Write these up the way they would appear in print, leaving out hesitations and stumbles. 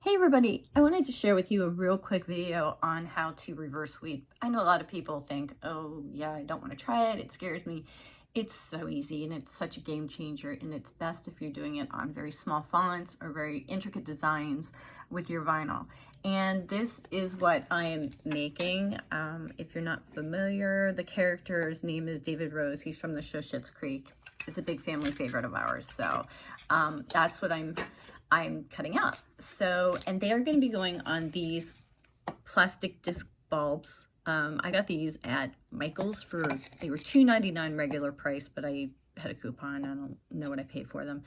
Hey everybody, I wanted to share with you a real quick video on how to reverse weed. I know a lot of people think, oh yeah, I don't want to try it, it scares me. It's so easy and it's such a game changer, and it's best if you're doing it on very small fonts or very intricate designs with your vinyl. And this is what I am making. If you're not familiar, the character's name is David Rose. He's from the show Schitt's Creek. It's a big family favorite of ours. So that's what I'm cutting out. So, and they are going to be going on these plastic disc bulbs. I got these at Michael's they were $2.99 regular price, but I had a coupon. I don't know what I paid for them.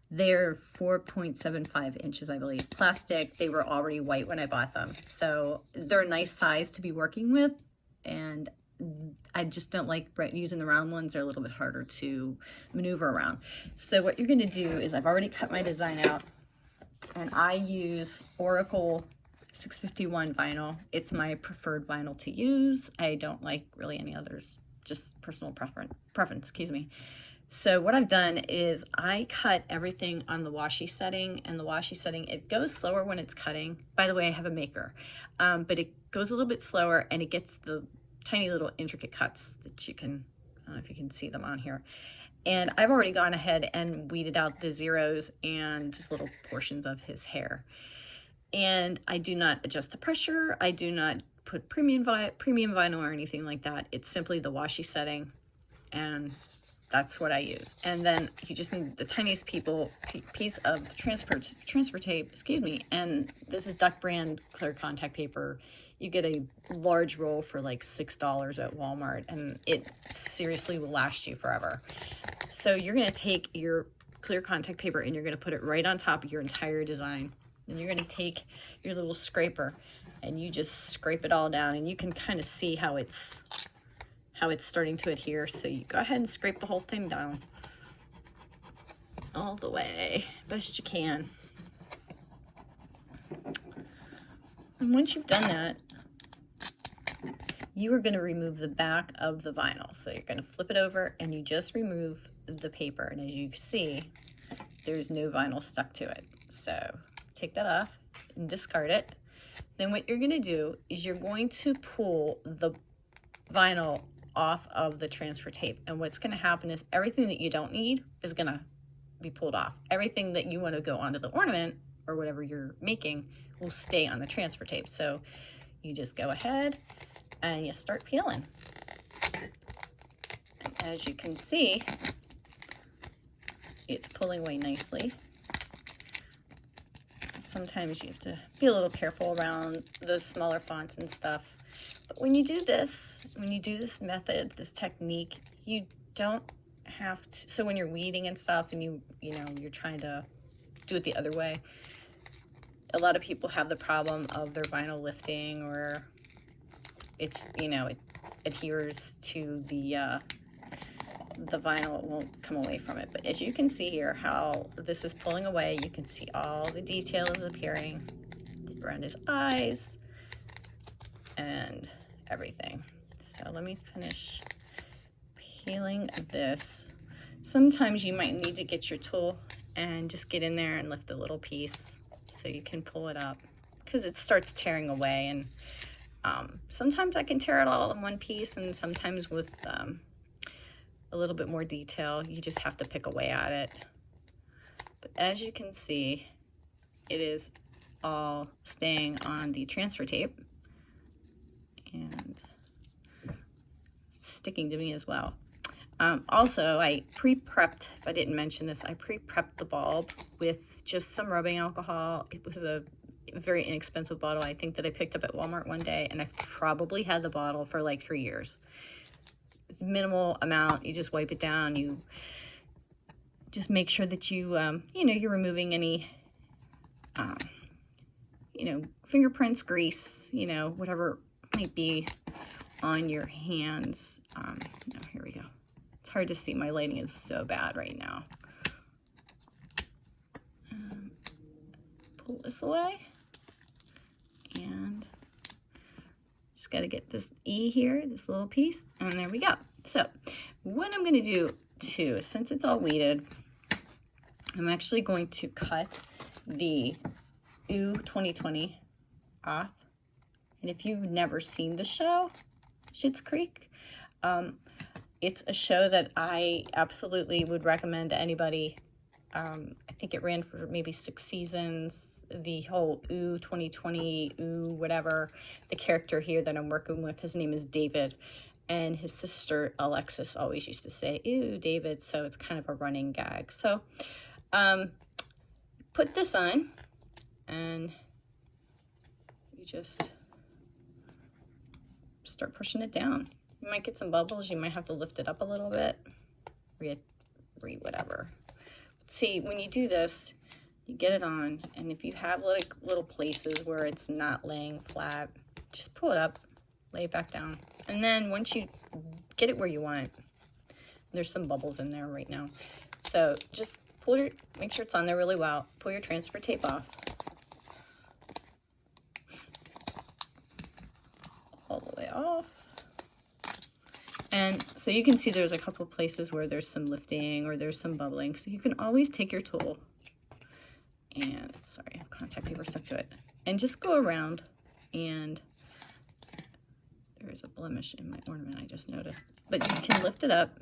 They're 4.75 inches, I believe, plastic. They were already white when I bought them. So they're a nice size to be working with. And I just don't like using the round ones. They're a little bit harder to maneuver around. So what you're going to do is, I've already cut my design out, and I use Oracal 651 vinyl. It's my preferred vinyl to use. I don't like really any others, just personal preference, excuse me. So what I've done is I cut everything on the washi setting, and the washi setting, it goes slower when it's cutting. By the way, I have a maker, but it goes a little bit slower, and it gets the tiny little intricate cuts that you can, I don't know if you can see them on here. And I've already gone ahead and weeded out the zeros and just little portions of his hair. And I do not adjust the pressure. I do not put premium vinyl or anything like that. It's simply the washi setting, and that's what I use. And then you just need the tiniest piece of transfer tape, excuse me. And this is Duck brand clear contact paper. You get a large roll for like $6 at Walmart, and it seriously will last you forever. So you're going to take your clear contact paper and you're going to put it right on top of your entire design. And you're going to take your little scraper and you just scrape it all down, and you can kind of see how it's starting to adhere. So you go ahead and scrape the whole thing down all the way, best you can. And once you've done that, you are going to remove the back of the vinyl. So you're going to flip it over and you just remove the paper. And as you see, there's no vinyl stuck to it. So take that off and discard it. Then what you're going to do is you're going to pull the vinyl off of the transfer tape. And what's going to happen is everything that you don't need is going to be pulled off. Everything that you want to go onto the ornament or whatever you're making will stay on the transfer tape. So you just go ahead and you start peeling. And as you can see, it's pulling away nicely. Sometimes you have to be a little careful around the smaller fonts and stuff. But when you do this method, this technique, you don't have to, so when you're weeding and stuff and you're trying to do it the other way, a lot of people have the problem of their vinyl lifting, or it's, it adheres to the vinyl, it won't come away from it. But as you can see here, how this is pulling away, you can see all the detail is appearing around his eyes and everything. So let me finish peeling this. Sometimes you might need to get your tool and just get in there and lift a little piece so you can pull it up, because it starts tearing away. And sometimes I can tear it all in one piece, and sometimes with a little bit more detail, you just have to pick away at it. But as you can see, it is all staying on the transfer tape and sticking to me as well. Also, I pre-prepped, if I didn't mention this, I pre-prepped the bulb with just some rubbing alcohol. It was a very inexpensive bottle, I think, that I picked up at Walmart one day, and I probably had the bottle for like 3 years. It's minimal amount. You just wipe it down. You just make sure that you're removing any, fingerprints, grease, whatever might be on your hands. Here we go. It's hard to see. My lighting is so bad right now. Pull this away. And just got to get this E here, this little piece, and there we go. So what I'm going to do too, since it's all weeded, I'm actually going to cut the Ooh 2020 off. And if you've never seen the show, Schitt's Creek, it's a show that I absolutely would recommend to anybody. I think it ran for maybe 6 seasons. The whole Ooh 2020, Ooh whatever, the character here that I'm working with, his name is David. And his sister Alexis always used to say, "Ew, David." So it's kind of a running gag. So put this on and you just start pushing it down. You might get some bubbles. You might have to lift it up a little bit. Whatever. See, when you do this, you get it on. And if you have like little places where it's not laying flat, just pull it up, lay it back down. And then once you get it where you want it, there's some bubbles in there right now. So just make sure it's on there really well. Pull your transfer tape off. All the way off. And so you can see there's a couple places where there's some lifting or there's some bubbling. So you can always take your tool and, sorry, I have contact paper stuck to it, and just go around, and there's a blemish in my ornament I just noticed. But you can lift it up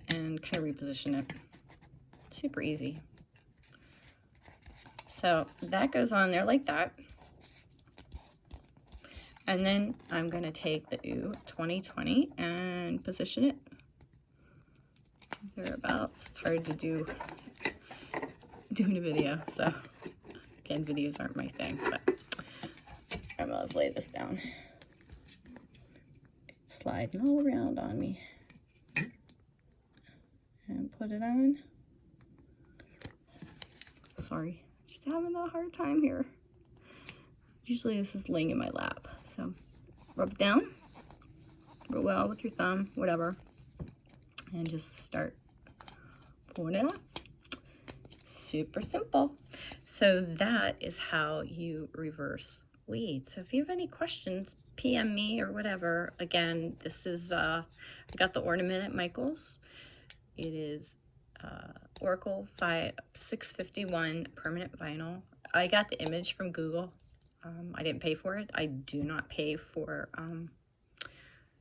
and kind of reposition it. Super easy. So that goes on there like that. And then I'm going to take the Ooh 2020 and position it thereabouts. It's hard to do doing a video, so again, videos aren't my thing, but I'm going to lay this down. It's sliding all around on me. And put it on. Sorry, just having a hard time here. Usually this is laying in my lap. So rub it down real well with your thumb, whatever, and just start pulling it off. Super simple. So that is how you reverse weed. So if you have any questions, PM me or whatever. Again, this is, I got the ornament at Michael's. It is Oracle 651 permanent vinyl. I got the image from Google. I didn't pay for it. I do not pay for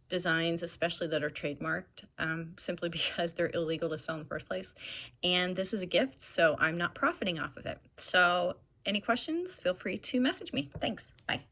designs, especially that are trademarked, simply because they're illegal to sell in the first place. And this is a gift, so I'm not profiting off of it. So any questions, feel free to message me. Thanks. Bye.